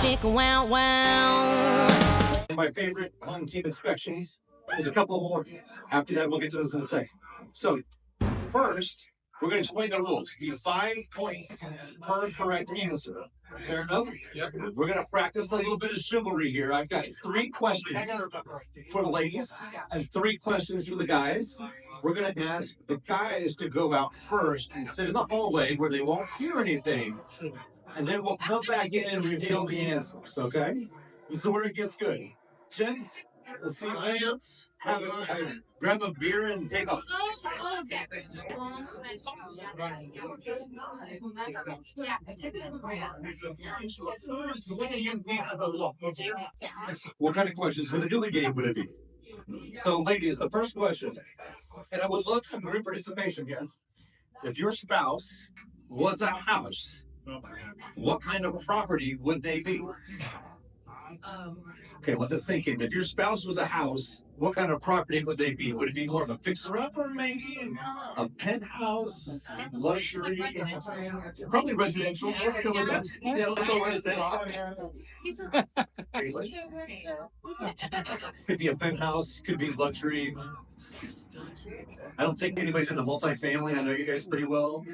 Chicken wow wow. My favorite home team inspections. There's a couple more. After that, we'll get to those in a second. So, first, we're going to explain the rules. You have 5 points per correct answer. Fair enough? Yep. We're going to practice a little bit of chivalry here. I've got 3 questions for the ladies and 3 questions for the guys. We're going to ask the guys to go out first and sit in the hallway where they won't hear anything. And then we'll come back in and reveal the answers, okay? This is where it gets good. Gents, let's see you later. Grab a beer and take a... What kind of questions for the Newlywed game would it be? So, ladies, the first question, and I would love some group participation here. If your spouse was a house, what kind of property would they be? Okay, let that sink in. If your spouse was a house, what kind of property would they be? Would it be more of a fixer-upper, maybe? A penthouse? Luxury? Probably residential. Let's go with that. Yeah, let's go residential. Could be a penthouse, could be luxury. I don't think anybody's in a multifamily. I know you guys pretty well.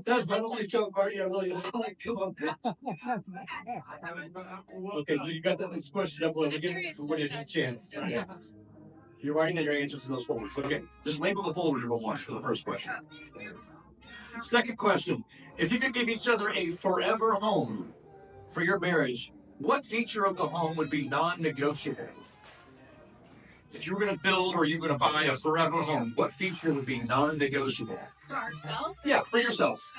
That's my only joke, Marty. I really, it's like, come on. Okay, so you got that next question up. We'll give everybody a chance. Okay. You're writing down your answers in those folders. Okay, just label the folder number 1 for the first question. Second question. If you could give each other a forever home for your marriage, what feature of the home would be non-negotiable? If you were going to build or you were going to buy a forever home, what feature would be non-negotiable? For ourselves? Yeah, for yourselves.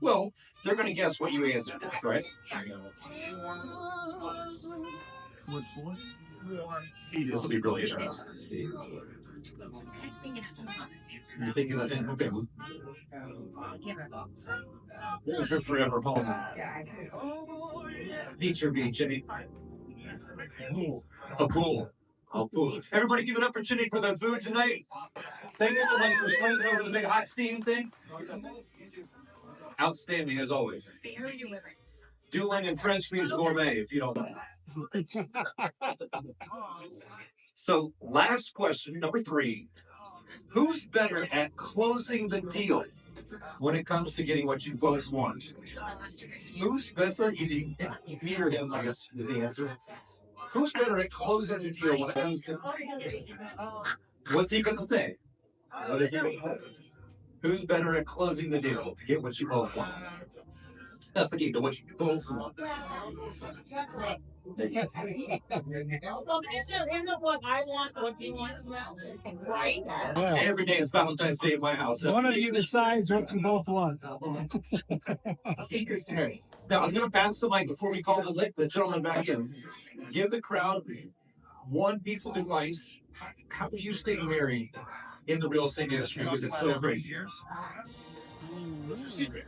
Well, they're going to guess what you answered, right? This will be really interesting. You're thinking of it? Okay. There's your forever home. Feature being Jenny. A pool. A pool. Everybody give it up for Jenny for the food tonight. Thank you so much for slinging over the big hot steam thing. Outstanding as always. Dueling in French means gourmet, if you don't know. So, last question, number 3. Who's better at closing the deal when it comes to getting what you both want? Who's better? Easy. Me or him, I guess, is the answer. Who's better at closing the deal when it comes to... What's he going to say? What is he going to say? Who's better at closing the deal to get what you both want? That's the key to what you both want. Well, isn't what I want what you want? Right? Yeah. Every day is Valentine's Day at my house. One of you decides what you both want. Now, I'm going to pass the mic before we call the gentleman back in. Give the crowd one piece of advice. How do you stay married in the real estate industry? Because it's so crazy. What's your secret?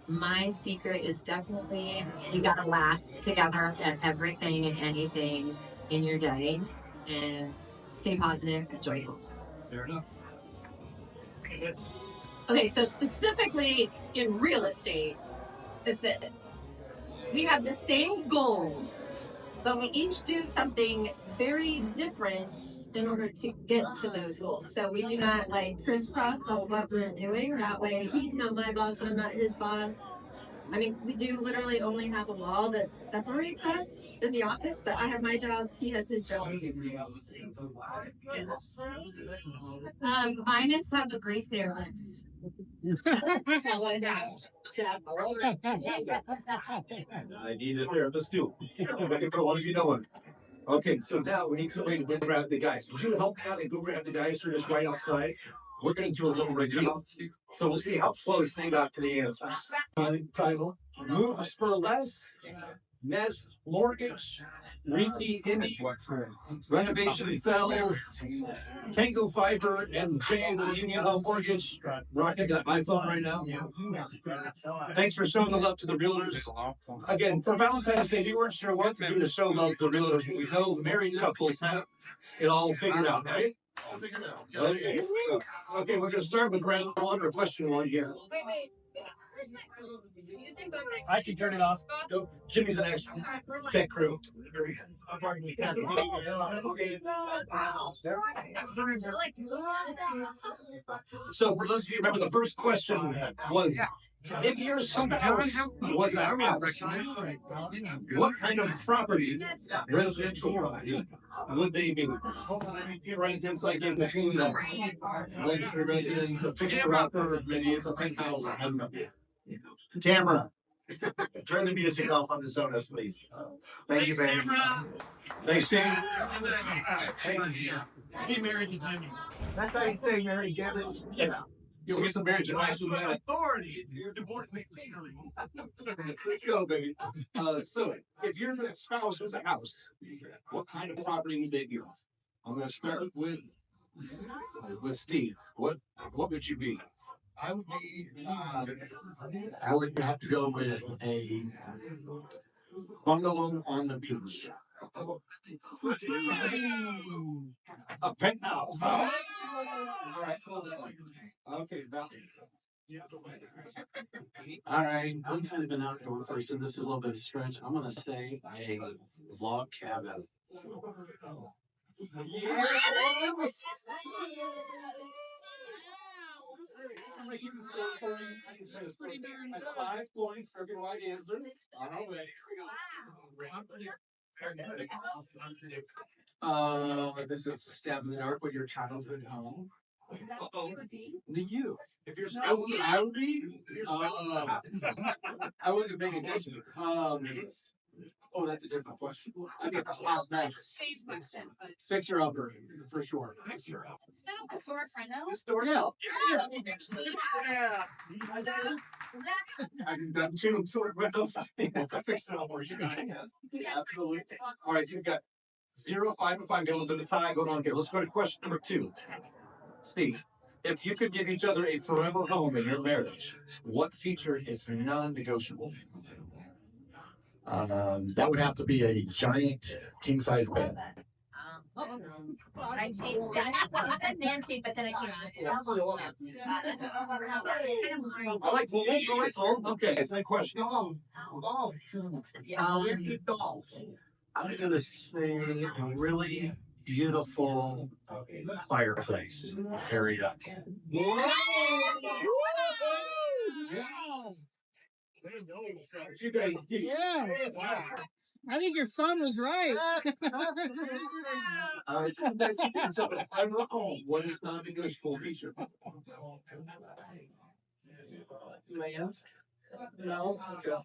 My secret is definitely you gotta laugh together at everything and anything in your day and stay positive and joyful. Fair enough. Okay, so specifically in real estate, is it we have the same goals, but we each do something very different in order to get to those goals. So we do not like crisscross on what we're doing. That way he's not my boss, I'm not his boss. I mean, we do literally only have a wall that separates us in the office, but I have my jobs, he has his jobs. Mine is have a great therapist. I need a therapist too. I'm looking for one of you know one. Okay, so now we need somebody to go grab the guys. Would you help me out and go grab the guys who are just right outside? We're going to do a little review. So we'll see how close they got to the answers. Title, Moves for Less, Nest Mortgage, Rinky Indy, Renovation Sales, Tango Fiber, and Jay with the Union Home Mortgage. Rocking that iPhone right now. Thanks for showing the love to the realtors. Again, for Valentine's Day, we weren't sure what to do to show love to the realtors, but we know married couples have it all figured out, right? Okay, we're going to start with round 1 or question 1 here. Wait. I can turn it off. Go. Jimmy's an extra tech crew. So for those of you who remember, the first question was, if your spouse was a house, what kind of property, residential, would they be? For instance, like in between the luxury residence, a fixer-upper, maybe it's a penthouse. I don't know. Tamara, turn the music off on the Sonos, please. Thank you, baby. Thanks, Steve. Be married to Jimmy. That's how you say marry, Gavin. Yeah. You'll get some marriage advice from that. Authority. You're divorced me legally. Let's go, baby. So, if your spouse was a house, what kind of property would they be? I'm going to start with Steve. What would you be? I would be. I would have to go with a bungalow on the beach. A penthouse. All right, hold on. Okay, Val. All right, I'm kind of an outdoor person. This is a little bit of a stretch. I'm gonna say a log cabin. That's 5 points for every right answer. On our way. This is stab in the dark with your childhood home. The you. If you're spouse, I would be. I wasn't paying attention. Oh, that's a different question. I get the hot mess. Fixer upper for sure. Fixer up. Store now. Yeah. I did that too. I think that's a fixer upper. You got it. yeah, absolutely. All right, so we've got 0, 5, and 5. Get a little bit of time going on here. Let's go to question number 2. Steve, if you could give each other a forever home in your marriage, what feature is non-negotiable? That would have to be a giant king-size bed. I changed it. I said man cave, but then I can't. I like full. I like full. Okay, it's a question. I'm gonna say a really beautiful fireplace area. You guys, Yeah. I think your son was right. you guys can give yourself a forever home. What is non-negotiable feature? Land? No. Okay.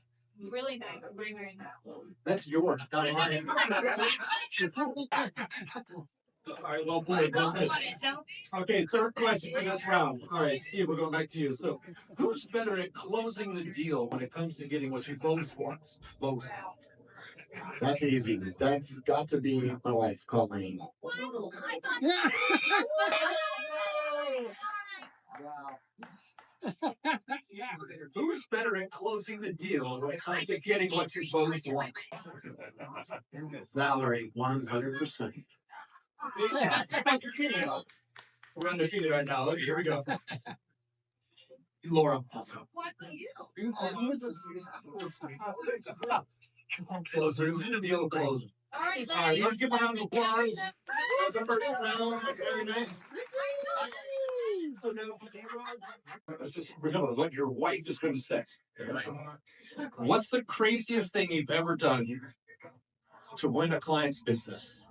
Really nice. Very, very nice. That's yours, not mine. All right, well played. Well played. Okay, third question for this round. All right, Steve, we're going back to you. So, who's better at closing the deal when it comes to getting what you both want? Both. That's easy. That's got to be my wife, Colleen. Who's better at closing the deal when it comes to getting what you both want? Valerie, 100%. Yeah. We're undefeated right now. Look, here we go. Laura. Closer. Deal closer. All right, let's give a round of applause. That's the first round. Very nice. So now, remember what your wife is going to say. What's the craziest thing you've ever done to win a client's business?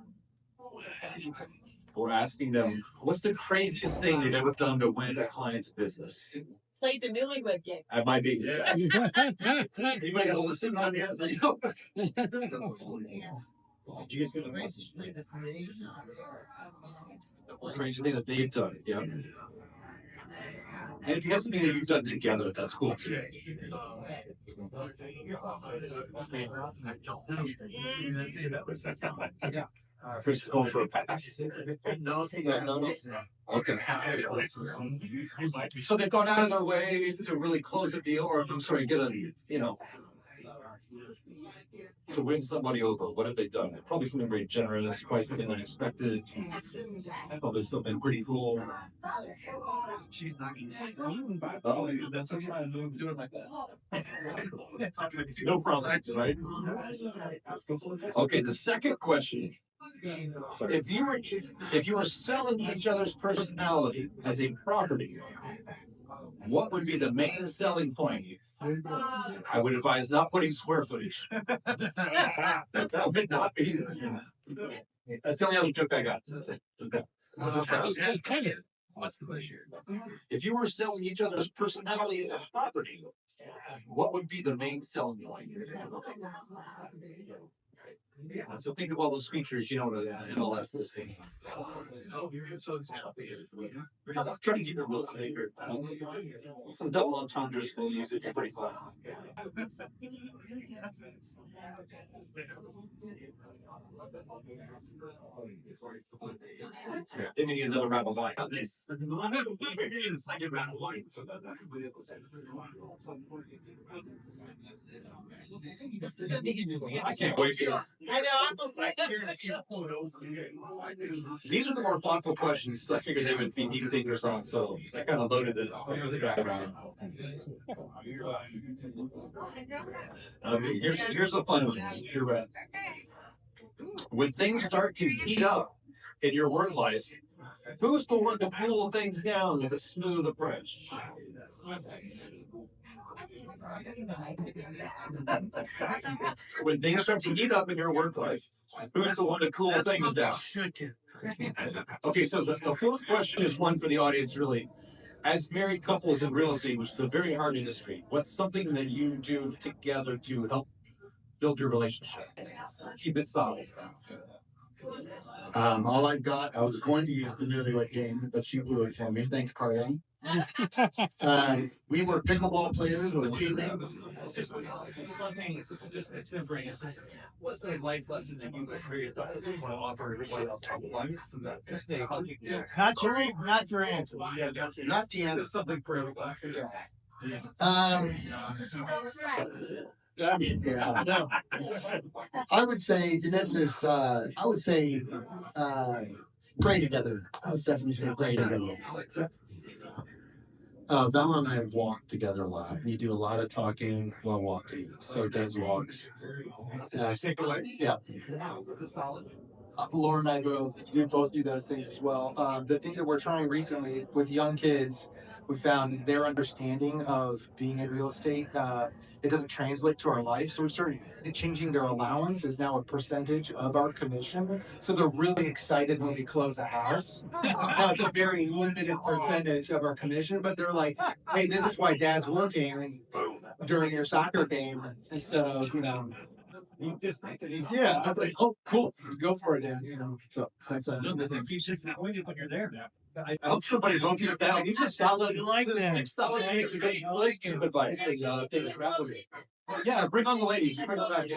We're asking them, what's the craziest thing they've ever done to win a client's business? Played the Newlywed game. That might be. Yeah. Anybody got a listing on yet? Did you guys get a crazy thing? The crazy thing that they've done, yeah. And if you have something that you've done together, that's cool too. Yeah. Chris is going for a pass. No. Okay. So they've gone out of their way to really close the deal, or I'm sorry, get a, to win somebody over? What have they done? Probably something very generous, probably something unexpected. Probably something pretty cool. Oh, that's okay. I'm doing my best. No promises, right? Okay, the second question. If you were selling each other's personality as a property, what would be the main selling point? I would advise not putting square footage. That would not be. That's the only other joke I got. That's it. If you were selling each other's personality as a property, what would be the main selling point? So think of all those features, in an MLS listing. I'm trying to keep it real estate here. Some double entendres will use it. You're pretty fun. Then we need another round of wine on this. We need a second round of wine. I can't wait for this. I know. These are the more thoughtful questions. I figured they would be deep thinkers on, so I kind of loaded it for the background. Okay, here's a fun one. If you're ready. When things start to heat up in your work life, who's the one to cool things down with a smooth approach? When things start to heat up in your work life, who's the one to cool things down? Okay, so the fourth question is one for the audience, really. As married couples in real estate, which is a very hard industry, what's something that you do together to help build your relationship? Keep it solid. All I've got, I was going to use the Newlywed game, but she blew it for me. Thanks, Carly. We were pickleball players or teammates. Just extemporaneous. What's a life lesson that you experienced that you want to offer everybody else? Just a hug. Not your answer. Not the answer. Something for everybody. Yeah. I would say this is. I would say pray together. I would definitely say pray together. Val and I walk together a lot. We do a lot of talking while walking. So Des walks. Yeah. Laura and I both do those things as well. The thing that we're trying recently with young kids, we found their understanding of being in real estate, it doesn't translate to our life. So we started changing their allowance is now a percentage of our commission. So they're really excited when we close a house. Now it's a very limited percentage of our commission, but they're like, hey, this is why dad's working during your soccer game instead of, yeah, I was like, oh, cool, go for it, Dan. So that's When you're there now. I hope somebody wrote these down. These are solid. Six solid relationship advice. Things to wrap with it. Yeah, bring on the ladies. Bring them back in.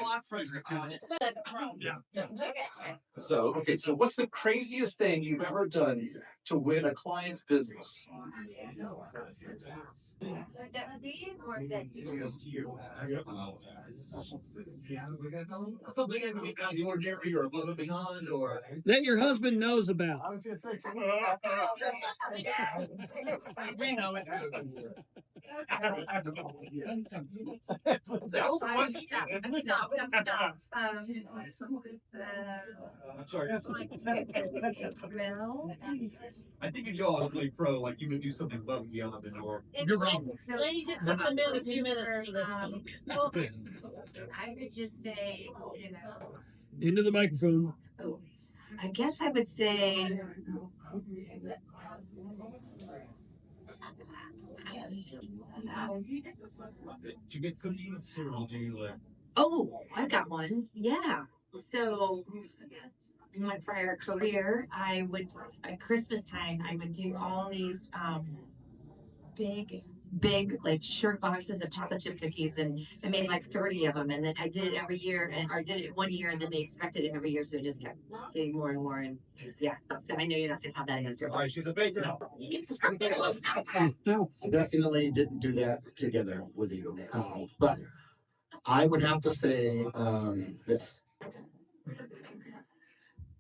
So what's the craziest thing you've ever done to win a client's business? Something out of the ordinary or above and beyond, or that your husband knows about. We know it. I think if y'all are really pro, like you would do something above and beyond, or You're wrong. Ladies, it's a few minutes for this one. I would just say, Into the microphone. I guess I would say, did you get cookies or do you? oh, I got one. Yeah. So in my prior career, I would, at Christmas time, I would do all these big like shirt boxes of chocolate chip cookies, and I made like 30 of them, and then I did it every year, or did it 1 year, and then they expected it every year, so it just kept getting more and more. And yeah, so I know you're not gonna have that answer. All right, she's a baker now. I definitely didn't do that together with you, but I would have to say this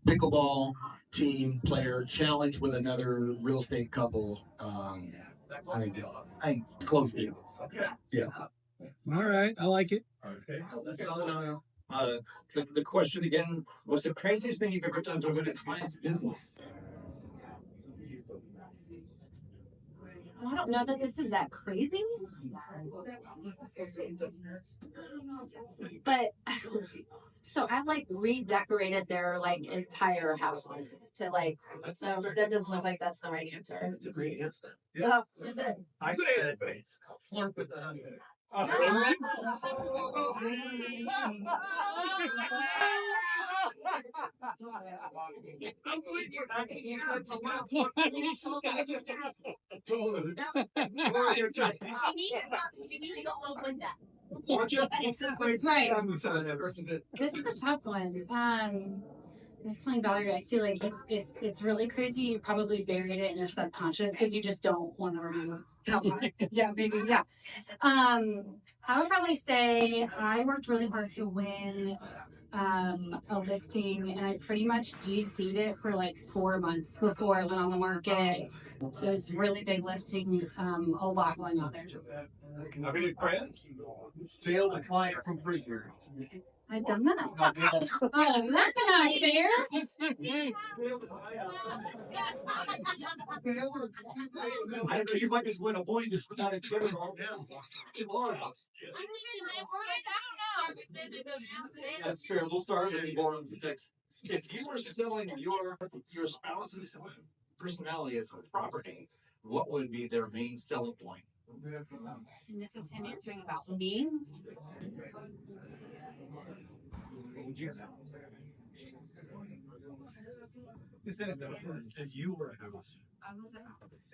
pickleball team player challenge with another real estate couple. I close view. Yeah. All right, I like it. The question again, what's the craziest thing you've ever done to win a client's business? I don't know that this is that crazy, but so I've like redecorated their like entire houses to like. So that doesn't look like that's the right answer. It's a great answer. Yeah, is it? I said flirt with the husband. This is a tough one. I was telling Valerie, I feel like if it's really crazy, you probably buried it in your subconscious because you just don't want to remember. Yeah, maybe. Yeah. I would probably say I worked really hard to win a listing, and I pretty much GC'd it for like 4 months before it went on the market. It was a really big listing, a lot going on there. I've been friends. Bail the client from prison. I've done that. Oh, that's not fair. I don't know, you might just win a point just without a dinner all That's fair. We'll start with the forums next. If you were selling your spouse's personality as a property, what would be their main selling point? And this is him answering about me. What would you say? If you were a house,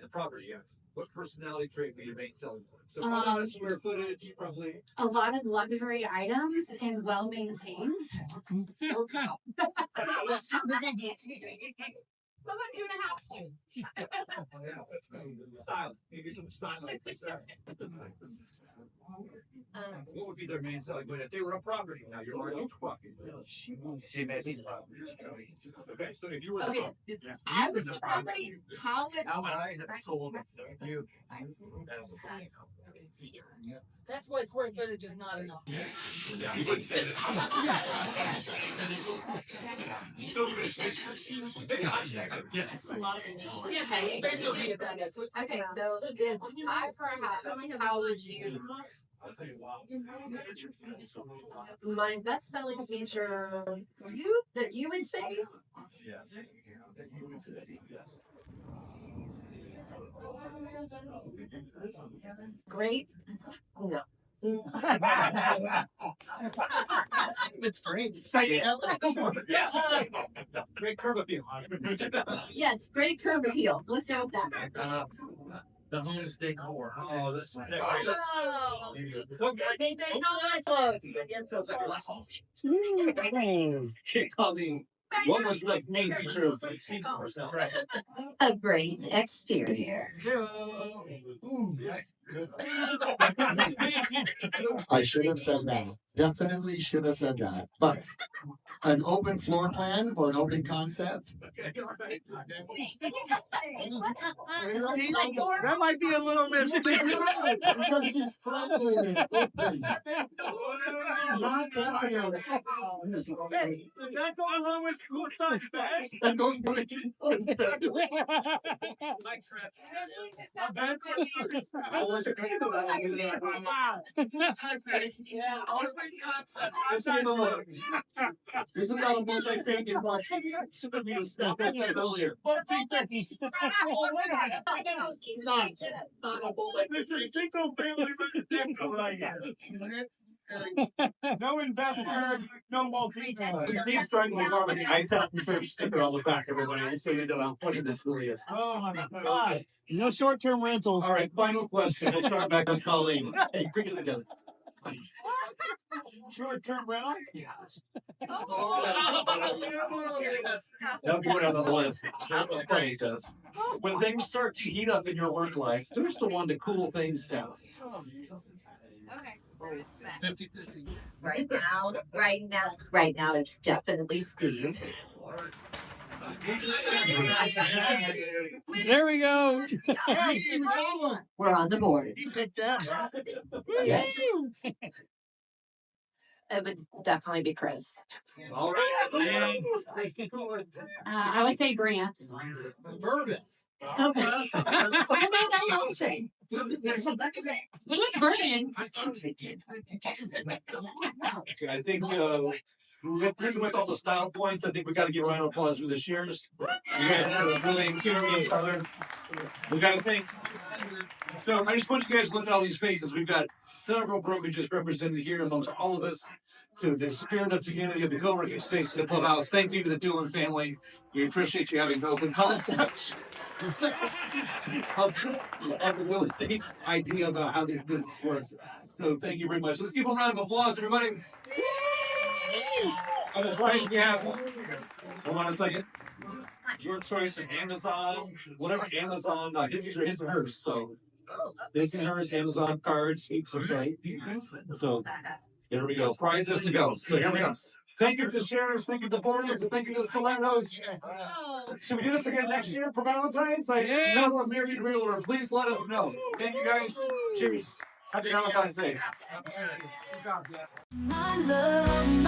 a property, yeah. What personality trait would your main selling point? So square footage, probably. A lot of luxury items and well maintained. Style. Maybe some style like this. What would be their main selling point if they were a property? Now you're already a property. Okay, so if you were I was a property. How would I have sold you That's why square footage is not enough. You would say okay, so if I for a house, how would you? My best selling feature that you would say? Yes. Yes. Great. No. It's great. Say it. Great curb appeal. Yes, great curb appeal. Let's go with that. The home's decor. Oh, this is Kick on the what was the main feature of right. A great exterior. I should have said that. Definitely should have said that. But an open floor plan or an open concept? That might be a little misleading. Because it's friendly and open. Not that. Hey, is that going along with good touch back? And those breaking. I wasn't going to do that. Wow. This is not a multi-family one. Earlier. Not a bullet. This is single family residential right here. No investor, no multi. Steve's trying to make the iTap and search sticker on the back, everybody. So you know I'm putting this for you. Oh my God. No short-term rentals. All right, final question. We'll start back with Colleen. Hey, bring it together. Short-term rental? Yes. That'll be one on the list. Funny it does. When things start to heat up in your work life, who's the one to cool things down? Okay. Right now, it's definitely Steve. There we go. We're on the board. Yes. It would definitely be Chris. All right. I would say Grant. Bourbon. Okay. Why about that motion? Vernon. Okay, I think with all the style points, I think we got to give a round of applause for the cheers. You guys are really endearing each other. We got to thank. So I just want you guys to look at all these faces. We've got several brokerages represented here amongst all of us. To the spirit of community of the co-working space in the clubhouse. Thank you to the Doolin family. We appreciate you having an open concept of the real estate idea about how this business works. So thank you very much. Let's give them a round of applause, everybody. On the price we have. Hold on a second. Your choice of Amazon, whatever Amazon, his or his and hers. So his and hers, Amazon cards, okay. So here we go. Prizes to go. So here we go. Thank you to the sheriffs. Thank you to the boards. And thank you to the Salernos. Should we do this again next year for Valentine's? Like, no, a married realtor. Please let us know. Thank you guys. Cheers. Happy Valentine's Day. My love,